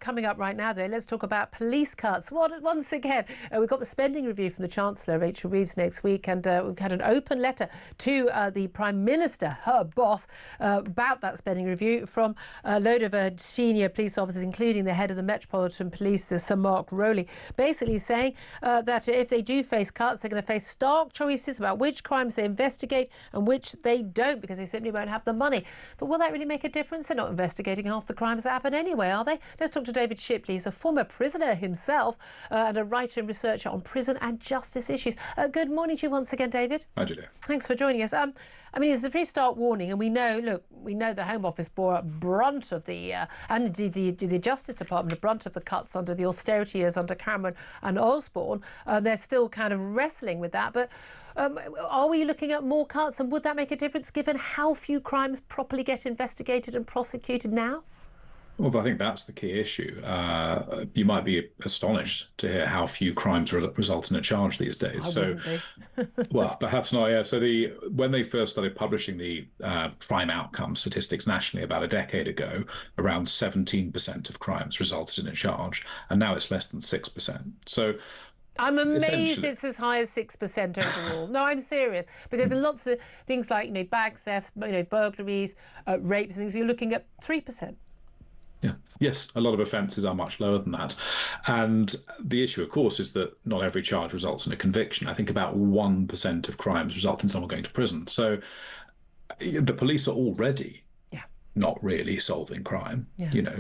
coming up right now, though, let's talk about police cuts. Once again, we've got the spending review from the Chancellor, Rachel Reeves, next week, and we've had an open letter to the Prime Minister, her boss, about that spending review from a load of senior police officers, including the head of the Metropolitan Police, Sir Mark Rowley, basically saying that if they do face cuts, they're going to face stark choices about which crimes they investigate and which they don't, because they simply won't have the money. But will that really make a difference? They're not investigating half the crimes that happen anyway, are they? Let's talk to David Shipley. He's a former prisoner himself and a writer and researcher on prison and justice issues. Good morning to you once again, David. Hi, Julia. Thanks for joining us. I mean, it's a very stark warning, and we know the Home Office bore a brunt of the, and the Justice Department, a brunt of the cuts under the austerity years under Cameron and Osborne. They're still kind of wrestling with that. But are we looking at more cuts, and would that make a difference given how few crimes properly get investigated and prosecuted now? Well, I think that's the key issue. You might be astonished to hear how few crimes result in a charge these days. Well, perhaps not. Yeah. So when they first started publishing the crime outcome statistics nationally about a decade ago, around 17% of crimes resulted in a charge, and now it's less than 6%. So I'm amazed it's as high as 6% overall. No, I'm serious, because in lots of things like bag thefts, burglaries, rapes and things, you're looking at 3%. Yeah. Yes, a lot of offences are much lower than that. And the issue, of course, is that not every charge results in a conviction. I think about 1% of crimes result in someone going to prison. So the police are already not really solving crime. Yeah.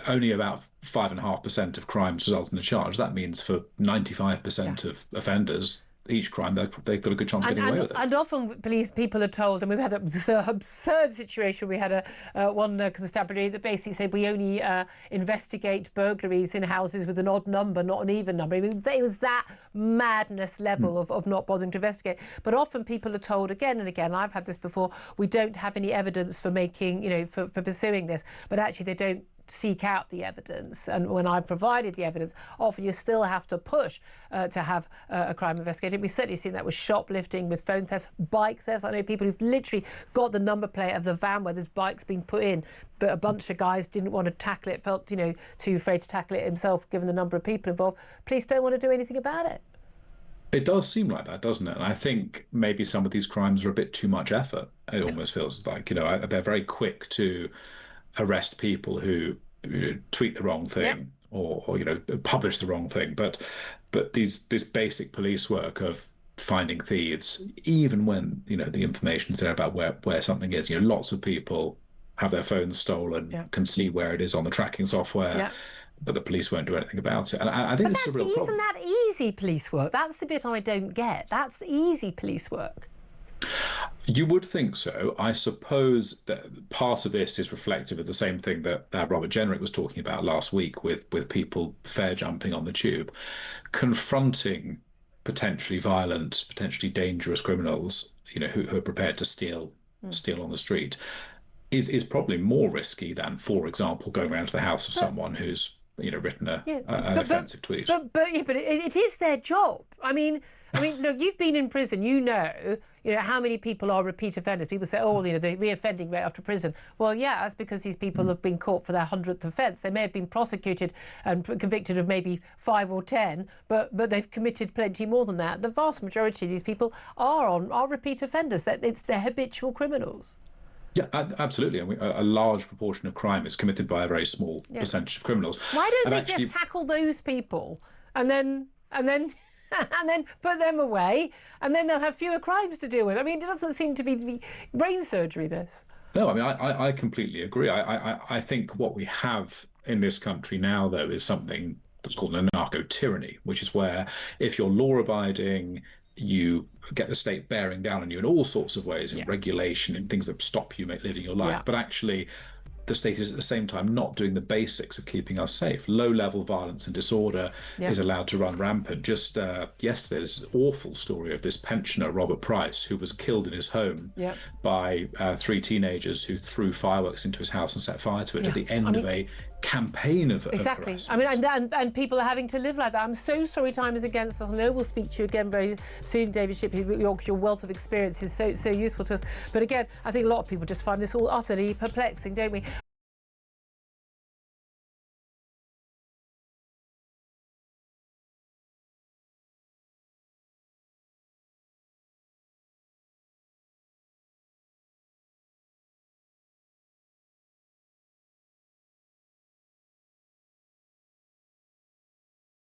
Only about 5.5% of crimes result in a charge. That means for 95% of offenders, each crime, they've got a good chance of getting away with it. And often people are told, and we've had an absurd situation. We had one constabulary that basically said we only investigate burglaries in houses with an odd number, not an even number. I mean, it was that madness level of not bothering to investigate. But often people are told again and again, I've had this before, we don't have any evidence for making, for pursuing this. But actually they don't seek out the evidence, and when I've provided the evidence, often you still have to push to have a crime investigated. We've certainly seen that with shoplifting, with phone thefts, bike thefts. I know people who've literally got the number plate of the van where this bike's been put in, but a bunch of guys didn't want to tackle it, felt too afraid to tackle it himself given the number of people involved. Police don't want to do anything about it. It does seem like that, doesn't it? And I think maybe some of these crimes are a bit too much effort. It almost feels like, they're very quick to arrest people who tweet the wrong thing or publish the wrong thing. But this basic police work of finding thieves, even when the information's there about where something is, lots of people have their phones stolen, can see where it is on the tracking software. But the police won't do anything about it. And I think this is a real problem. Isn't that easy police work? That's the bit I don't get. That's easy police work. You would think so. I suppose that part of this is reflective of the same thing that Robert Jenrick was talking about last week with people fare jumping on the tube. Confronting potentially violent, potentially dangerous criminals, who are prepared to steal on the street is probably more risky than, for example, going around to the house of someone who's written an offensive tweet. But it is their job. I mean, look, you've been in prison. You know how many people are repeat offenders. People say, the reoffending rate after prison. Well, yeah, that's because these people have been caught for their 100th offence. They may have been prosecuted and convicted of maybe 5 or 10, but they've committed plenty more than that. The vast majority of these people are repeat offenders. They're habitual criminals. Yeah, absolutely. And a large proportion of crime is committed by a very small percentage of criminals. Why don't they just tackle those people and then put them away, and then they'll have fewer crimes to deal with? I mean, it doesn't seem to be brain surgery, this. No, I mean, I completely agree. I think what we have in this country now, though, is something that's called an anarcho-tyranny, which is where if you're law-abiding, you get the state bearing down on you in all sorts of ways, in regulation and things that stop you living your life. But actually, the state is at the same time not doing the basics of keeping us safe. Low-level violence and disorder is allowed to run rampant. Just yesterday, this awful story of this pensioner, Robert Price, who was killed in his home by 3 teenagers who threw fireworks into his house and set fire to it at the end of a campaign of harassment. I mean, and people are having to live like that. I'm so sorry time is against us. I know we'll speak to you again very soon, David Shipley. Your wealth of experience is so useful to us. But again, I think a lot of people just find this all utterly perplexing, don't we?